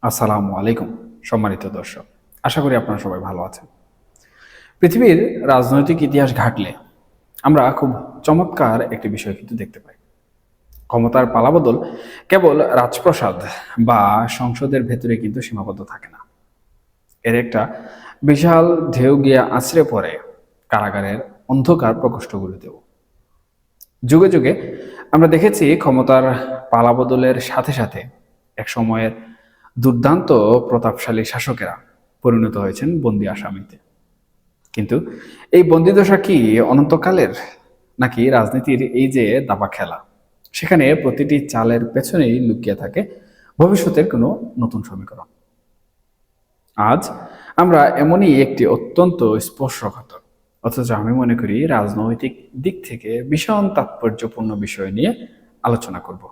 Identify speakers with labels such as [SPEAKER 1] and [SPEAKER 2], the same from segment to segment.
[SPEAKER 1] আসসালামু আলাইকুম সম্মানিত দর্শক, আশা করি আপনারা সবাই ভালো আছেন। পৃথিবীর রাজনৈতিক ইতিহাস ঘাটলে আমরা খুব চমৎকার একটি বিষয় কিন্তু দেখতে পাই। ক্ষমতার পালাবদল কেবল রাজপ্রাসাদ বা সংসদের ভেতরে কিন্তু সীমাবদ্ধ থাকে না। এর একটা বিশাল ঢেউ গিয়ে আছড়ে পড়ে কারাগারের অন্ধকার প্রকোষ্ঠগুলিতেও। যুগে যুগে আমরা দেখেছি ক্ষমতার পালাবদলের সাথে সাথে এক সময়ের দুর্দান্ত প্রতাপশালী শাসকেরা পরিণত হয়েছেন বন্দি আসামিতে। কিন্তু এই বন্দিদশা কি অনন্তকালের, নাকি রাজনীতির এই যে দাবা খেলা, সেখানে প্রতিটি চালের পেছনেই লুকিয়ে থাকে ভবিষ্যতের কোনো নতুন সমীকরণ? আজ আমরা এমনই একটি অত্যন্ত স্পর্শকাতর, অথচ আমি মনে করি রাজনৈতিক দিক থেকে ভীষণ তাৎপর্যপূর্ণ বিষয় নিয়ে আলোচনা করব।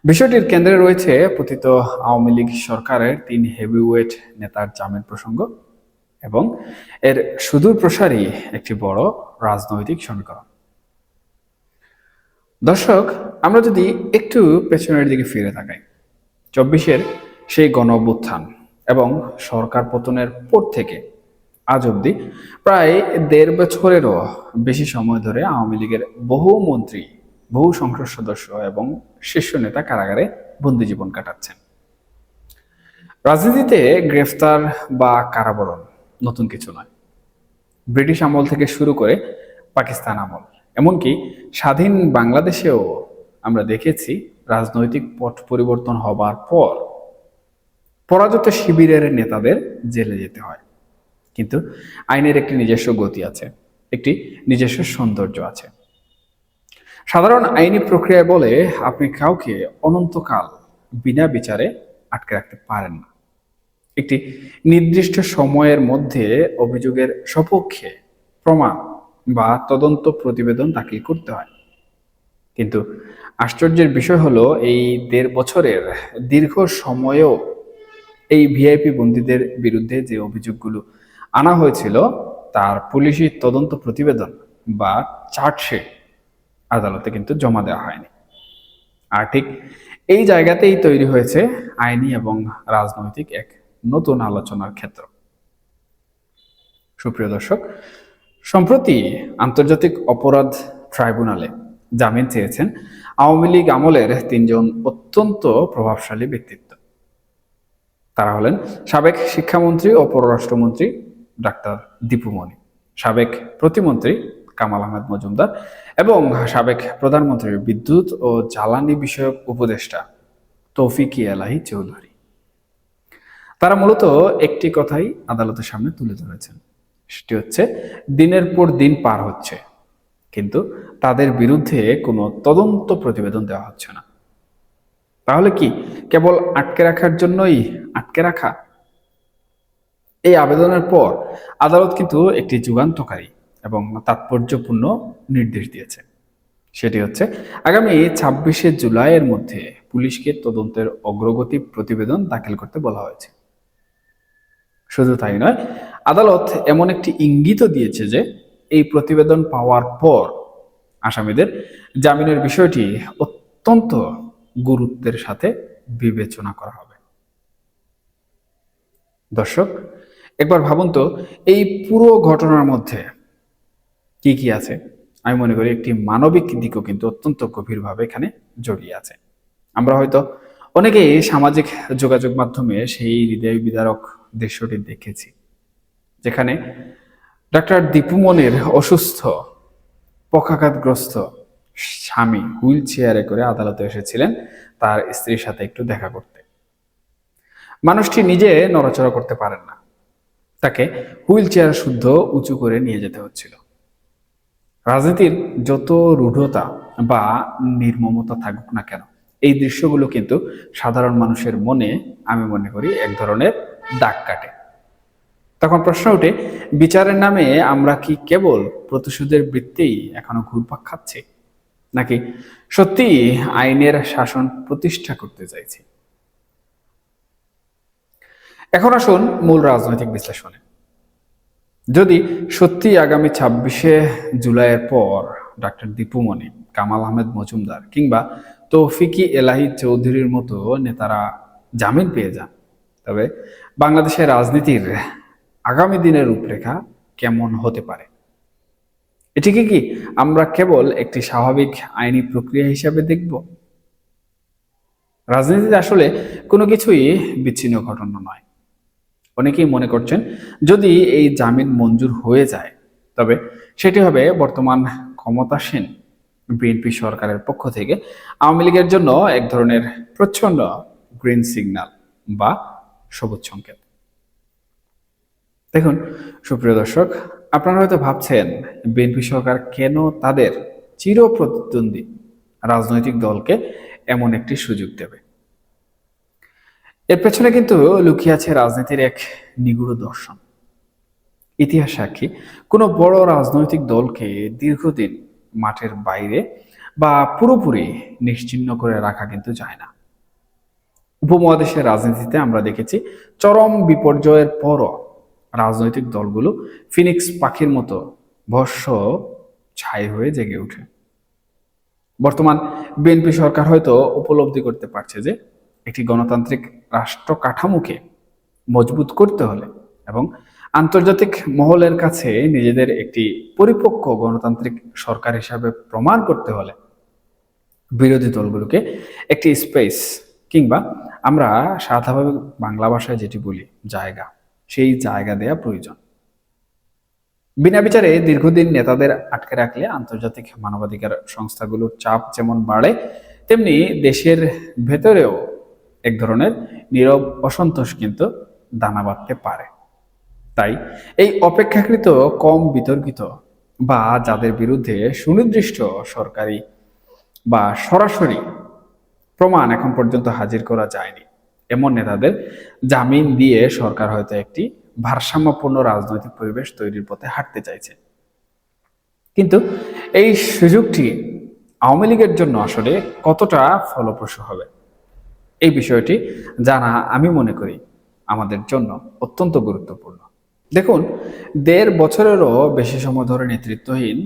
[SPEAKER 1] বিষয়টির কেন্দ্রে রয়েছে পতিত আওয়ামী লীগ সরকারের 3 হেভিওয়েট নেতার জামিন প্রসঙ্গ এবং এর সুদূর প্রসারী একটি বড় রাজনৈতিক সমীকরণ। দর্শক, আমরা যদি একটু পেছনের দিকে ফিরে তাকাই, 24-এর সেই গণ অভ্যুত্থান এবং সরকার পতনের পর থেকে আজ অবধি প্রায় 1.5 বছরেরও বেশি সময় ধরে আওয়ামী লীগের বহু মন্ত্রী, বহু সংসদ সদস্য এবং শীর্ষ নেতা কারাগারে বন্দী জীবন কাটাচ্ছেন। রাজনীতিতে গ্রেফতার বা কারাবরণ নতুন কিছু নয়। ব্রিটিশ আমল থেকে শুরু করে পাকিস্তান আমল, এমনকি স্বাধীন বাংলাদেশেও আমরা দেখেছি রাজনৈতিক পট পরিবর্তন হবার পর পরাজিত শিবিরের নেতাদের জেলে যেতে হয়। কিন্তু আইনের একটি নিজস্ব গতি আছে, একটি নিজস্ব সৌন্দর্য আছে। সাধারণ আইনি প্রক্রিয়ায় বলে আপনি কাউকে অনন্তকাল বিনা বিচারে আটকে রাখতে পারেন না। একটি নির্দিষ্ট সময়ের মধ্যে অভিযোগের সপক্ষে প্রমাণ বা তদন্ত প্রতিবেদন দাখিল করতে হয়। কিন্তু আশ্চর্যের বিষয় হলো, এই 1.5 বছরের দীর্ঘ সময়েও এই ভিআইপি বন্দীদের বিরুদ্ধে যে অভিযোগগুলো আনা হয়েছিল তার পুলিশি তদন্ত প্রতিবেদন বা চার্জশিট আদালতে কিন্তু জমা দেওয়া হয়নি। আর ঠিক এই জায়গাতেই তৈরি হয়েছে আইনি এবং রাজনৈতিক এক নতুন আলোচনার ক্ষেত্র। সুপ্রিয় দর্শক, সম্প্রতি আন্তর্জাতিক অপরাধ ট্রাইব্যুনালে জামিন চেয়েছেন আওয়ামী লীগ আমলের 3 জন অত্যন্ত প্রভাবশালী ব্যক্তিত্ব। তারা হলেন সাবেক শিক্ষামন্ত্রী ও পররাষ্ট্রমন্ত্রী ডাক্তার দীপু মনি, সাবেক প্রতিমন্ত্রী কামাল আহমেদ মজুমদার এবং সাবেক প্রধানমন্ত্রীর বিদ্যুৎ ও জ্বালানি বিষয়ক উপদেষ্টা তৌফিক এলাহি চৌধুরী। তারা মূলত একটি কথাই আদালতের সামনে তুলে ধরেছেন, সেটি হচ্ছে দিনের পর দিন পার হচ্ছে, কিন্তু তাদের বিরুদ্ধে কোনো তদন্ত প্রতিবেদন দেওয়া হচ্ছে না। তাহলে কি কেবল আটকে রাখার জন্যই আটকে রাখা? এই আবেদনের পর আদালত কিন্তু একটি যুগান্তকারী এবং তাৎপর্যপূর্ণ নির্দেশ দিয়েছে। সেটি হচ্ছে আগামী 26শে জুলাইয়ের মধ্যে পুলিশকে তদন্তের অগ্রগতি প্রতিবেদন দাখিল করতে বলা হয়েছে। শুধু তাই নয়, আদালত এমন একটি ইঙ্গিতও দিয়েছে যে এই প্রতিবেদন পাওয়ার পর আসামিদের জামিনের বিষয়টি অত্যন্ত গুরুত্বের সাথে বিবেচনা করা হবে। দর্শক, একবার ভাবুন তো, এই পুরো ঘটনার মধ্যে কি কি আছে। আমি মনে করি একটি মানবিক দিকও কিন্তু অত্যন্ত গভীরভাবে এখানে জড়িয়ে আছে। আমরা হয়তো অনেকেই সামাজিক যোগাযোগ মাধ্যমে সেই হৃদয় বিদারক দৃশ্যটি দেখেছি, যেখানে ডাক্তার দীপু মনির অসুস্থ পক্ষাঘাতগ্রস্ত স্বামী হুইল চেয়ারে করে আদালতে এসেছিলেন তার স্ত্রীর সাথে একটু দেখা করতে। মানুষটি নিজে নড়াচড়া করতে পারেন না, তাকে হুইল চেয়ার শুদ্ধ উঁচু করে নিয়ে যেতে হচ্ছিল। রাজনীতির যত রূঢ়তা বা নির্মমতা থাকুক না কেন, এই দৃশ্যগুলো কিন্তু সাধারণ মানুষের মনে, আমি মনে করি, এক ধরনের দাগ কাটে। তখন প্রশ্ন ওঠে, বিচারের নামে আমরা কি কেবল প্রতিশোধের বৃত্তেই এখনো ঘুরপাক খাচ্ছি, নাকি সত্যি আইনের শাসন প্রতিষ্ঠা করতে চাইছি? এখন আসুন মূল রাজনৈতিক বিশ্লেষণে। যদি সত্যি আগামী 26শে জুলাইয়ের পর ডাক্তার দীপু মনি, কামাল আহমেদ মজুমদার কিংবা তৌফিক এলাহি চৌধুরীর মতো নেতারা জামিন পেয়ে যান, তবে বাংলাদেশের রাজনীতির আগামী দিনের রূপরেখা কেমন হতে পারে এটিকে কি আমরা কেবল একটি স্বাভাবিক আইনি প্রক্রিয়া হিসাবে দেখব? রাজনীতিতে আসলে কোনো কিছুই বিচ্ছিন্ন ঘটনা নয়। অনেকেই মনে করছেন যদি এই জামিন মঞ্জুর হয়ে যায় তবে সেটি হবে বর্তমান ক্ষমতাসীন বিএনপি সরকারের পক্ষ থেকে আওয়ামী লীগের জন্য এক ধরনের প্রচ্ছন্ন গ্রিন সিগন্যাল বা সবুজ সংকেত। দেখুন সুপ্রিয় দর্শক, আপনারা হয়তো ভাবছেন বিএনপি সরকার কেন তাদের চির প্রতিদ্বন্দ্বী রাজনৈতিক দলকে এমন একটি সুযোগ দেবে। এর পেছনে কিন্তু লুকিয়ে আছে রাজনীতির এক নিগূঢ় দর্শন। ইতিহাস সাক্ষী, কোনো বড় রাজনৈতিক দলকে দীর্ঘদিন মাঠের বাইরে বা পুরোপুরি নিশ্চিহ্ন করে রাখা কিন্তু যায় না। উপমহাদেশের রাজনীতিতে আমরা দেখেছি চরম বিপর্যয়ের পরও রাজনৈতিক দলগুলো ফিনিক্স পাখির মতো ভস্য ছাই হয়ে জেগে ওঠে। বর্তমান বিএনপি সরকার হয়তো উপলব্ধি করতে পারছে যে একটি গণতান্ত্রিক রাষ্ট্র কাঠামোকে মজবুত করতে হলে এবং আন্তর্জাতিক মহলের কাছে নিজেদের একটি পরিপক্ক গণতান্ত্রিক সরকার হিসাবে প্রমাণ করতে হলে বিরোধী দলগুলোকে একটি স্পেস, কিংবা আমরা সাধারণভাবে বাংলা ভাষায় যেটি বলি জায়গা, সেই জায়গা দেয়া প্রয়োজন। বিনা বিচারে দীর্ঘদিন নেতাদের আটকে রাখলে আন্তর্জাতিক মানবাধিকার সংস্থাগুলোর চাপ যেমন বাড়ে, তেমনি দেশের ভেতরেও এক ধরনের নীরব অসন্তোষ কিন্তু দানা বাঁধতে পারে। তাই এই অপেক্ষাকৃত কম বিতর্কিত বা যাদের বিরুদ্ধে সুনির্দিষ্ট সরকারি বা সরাসরি প্রমাণ এখন পর্যন্ত হাজির করা যায়নি এমন নেতাদের জামিন দিয়ে সরকার হয়তো একটি ভারসাম্যপূর্ণ রাজনৈতিক পরিবেশ তৈরির পথে হাঁটতে চাইছে। কিন্তু এই সুযোগটি আওয়ামী লীগের জন্য আসলে কতটা ফলপ্রসূ হবে এই বিষয়টি জানা আমি মনে করি আমাদের জন্য অত্যন্ত গুরুত্বপূর্ণ। দেখুন, ১.৫ বছরেরও বেশি সময় ধরে নেতৃত্বহীন,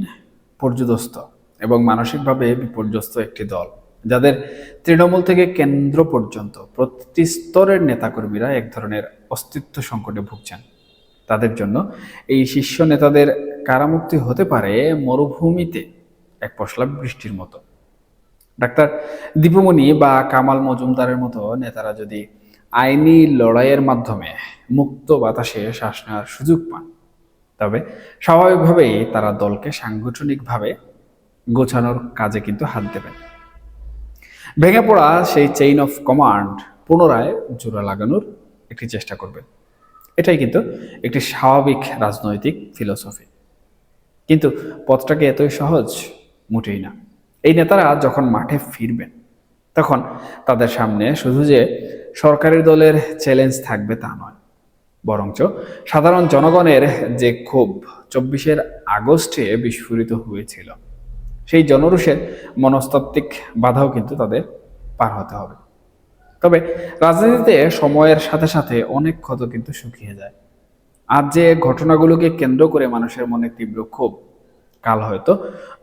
[SPEAKER 1] পর্যুদস্ত এবং মানসিকভাবে বিপর্যস্ত একটি দল, যাদের তৃণমূল থেকে কেন্দ্র পর্যন্ত প্রতিটি স্তরের নেতাকর্মীরা এক ধরনের অস্তিত্ব সংকটে ভুগছেন, তাদের জন্য এই শীর্ষ নেতাদের কারামুক্তি হতে পারে মরুভূমিতে এক পশলা বৃষ্টির মতো। ডাক্তার দীপুমণি বা কামাল মজুমদারের মতো নেতারা যদি আইনি লড়াইয়ের মাধ্যমে মুক্ত বাতাসে শ্বাস নেওয়ার সুযোগ পান তবে স্বাভাবিকভাবেই তারা দলকে সাংগঠনিকভাবে গোছানোর কাজে কিন্তু হাত দেবেন। ভেঙে পড়া সেই চেইন অফ কমান্ড পুনরায় জোড়া লাগানোর একটি চেষ্টা করবে। এটাই কিন্তু একটি স্বাভাবিক রাজনৈতিক ফিলোসফি। কিন্তু পথটাকে এতই সহজ মোটেই না। এই নেতারা যখন মাঠে ফিরবেন তখন তাদের সামনে শুধু যে সরকারি দলের চ্যালেঞ্জ থাকবে তা নয়, বরঞ্চ সাধারণ জনগণের যে ক্ষোভ ২৪ আগস্টে বিস্ফোরিত হয়েছিল সেই জনরোষের মনস্তাত্ত্বিক বাধাও কিন্তু তাদের পার হতে হবে। তবে রাজনীতিতে সময়ের সাথে সাথে অনেক ক্ষত কিন্তু শুকিয়ে যায়। আজ যে ঘটনাগুলোকে কেন্দ্র করে মানুষের মনে তীব্র ক্ষোভ, কাল হয়তো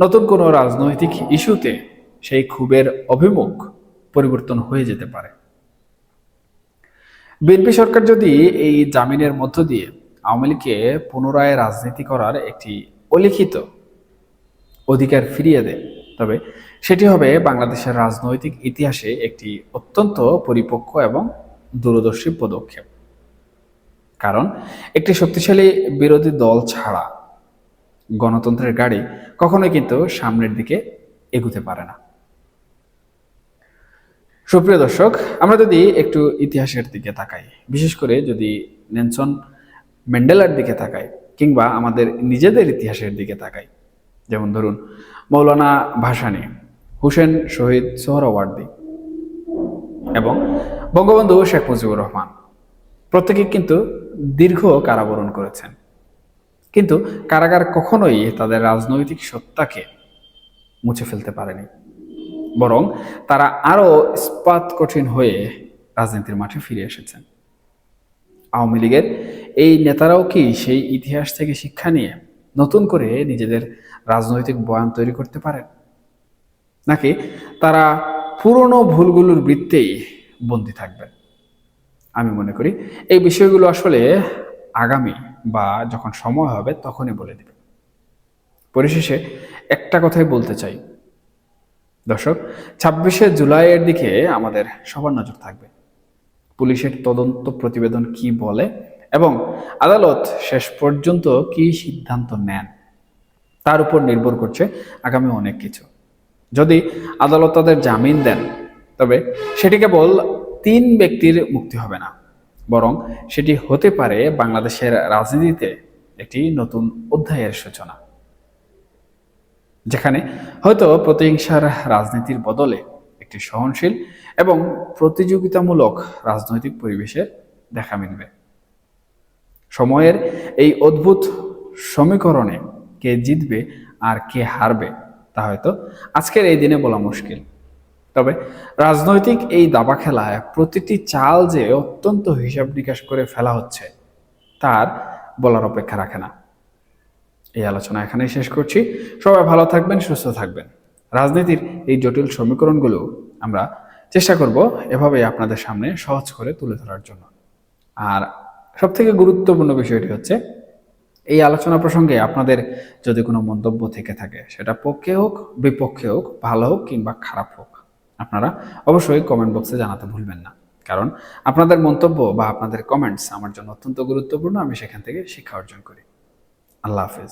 [SPEAKER 1] নতুন কোনো রাজনৈতিক ইস্যুতে সেই ক্ষোভের অভিমুখ পরিবর্তন হয়ে যেতে পারে। বিএনপি সরকার যদি এই জামিনের মধ্য দিয়ে আওয়ামী লীগকে পুনরায় রাজনীতি করার একটি অলিখিত অধিকার ফিরিয়ে দেয় তবে সেটি হবে বাংলাদেশের রাজনৈতিক ইতিহাসে একটি অত্যন্ত পরিপক্ক এবং দূরদর্শী পদক্ষেপ। কারণ একটি শক্তিশালী বিরোধী দল ছাড়া গণতন্ত্রের গাড়ি কখনোই কিন্তু সামনের দিকে এগুতে পারে না। সুপ্রিয় দর্শক, আমরা যদি একটু ইতিহাসের দিকে তাকাই, বিশেষ করে যদি নেলসন ম্যান্ডেলার দিকে তাকাই কিংবা আমাদের নিজেদের ইতিহাসের দিকে তাকাই, যেমন ধরুন মৌলানা ভাসানী, হুসেন শহীদ সোহরাওয়ার্দী এবং বঙ্গবন্ধু শেখ মুজিবুর রহমান, প্রত্যেকে কিন্তু দীর্ঘ কারাবরণ করেছেন। কিন্তু কারাগার কখনোই তাদের রাজনৈতিক সত্তাকে মুছে ফেলতে পারেনি, বরং তারা আরো ইস্পাত কঠিন হয়ে রাজনীতির মাঠে ফিরে এসেছেন। আওয়ামী লীগের এই নেতারাও কি সেই ইতিহাস থেকে শিক্ষা নিয়ে নতুন করে নিজেদের রাজনৈতিক বয়ান তৈরি করতে পারেন, নাকি তারা পুরনো ভুলগুলোর বৃত্তেই বন্দী থাকবেন? আমি মনে করি এই বিষয়গুলো আসলে আগামী বা যখন সময় হবে তখনই বলে দিবে। পরিশেষে একটা কথাই বলতে চাই, দর্শক, 26শে জুলাইয়ের দিকে আমাদের সবার নজর থাকবে। পুলিশের তদন্ত প্রতিবেদন কি বলে এবং আদালত শেষ পর্যন্ত কি সিদ্ধান্ত নেন তার উপর নির্ভর করছে আগামী অনেক কিছু। যদি আদালত তাদের জামিন দেন, তবে সেটি কেবল 3 ব্যক্তির মুক্তি হবে না, বরং সেটি হতে পারে বাংলাদেশের রাজনীতিতে একটি নতুন অধ্যায়ের সূচনা, যেখানে হয়তো প্রতিহিংসার রাজনীতির বদলে একটি সহনশীল এবং প্রতিযোগিতামূলক রাজনৈতিক পরিবেশের দেখা মিলবে। সময়ের এই অদ্ভুত সমীকরণে কে জিতবে আর কে হারবে তা হয়তো আজকের এই দিনে বলা মুশকিল। তবে রাজনৈতিক এই দাবা খেলায় প্রতিটি চাল যে অত্যন্ত হিসাব নিকাশ করে ফেলা হচ্ছে তার বলার অপেক্ষা রাখে না। এই আলোচনা এখানেই শেষ করছি। সবাই ভালো থাকবেন, সুস্থ থাকবেন। রাজনীতির এই জটিল সমীকরণগুলো আমরা চেষ্টা করব এভাবেই আপনাদের সামনে সহজ করে তুলে ধরার জন্য। আর সবথেকে গুরুত্বপূর্ণ বিষয়টি হচ্ছে, এই আলোচনা প্রসঙ্গে আপনাদের যদি কোনো মন্তব্য থেকে থাকে, সেটা পক্ষে হোক বিপক্ষে হোক, ভালো হোক কিংবা খারাপ হোক, আপনারা অবশ্যই কমেন্ট বক্সে জানাতে ভুলবেন না। কারণ আপনাদের মন্তব্য বা আপনাদের কমেন্টস আমার জন্য অত্যন্ত গুরুত্বপূর্ণ। আমি সেখান থেকে শিক্ষা অর্জন করি। আল্লাহ হাফেজ।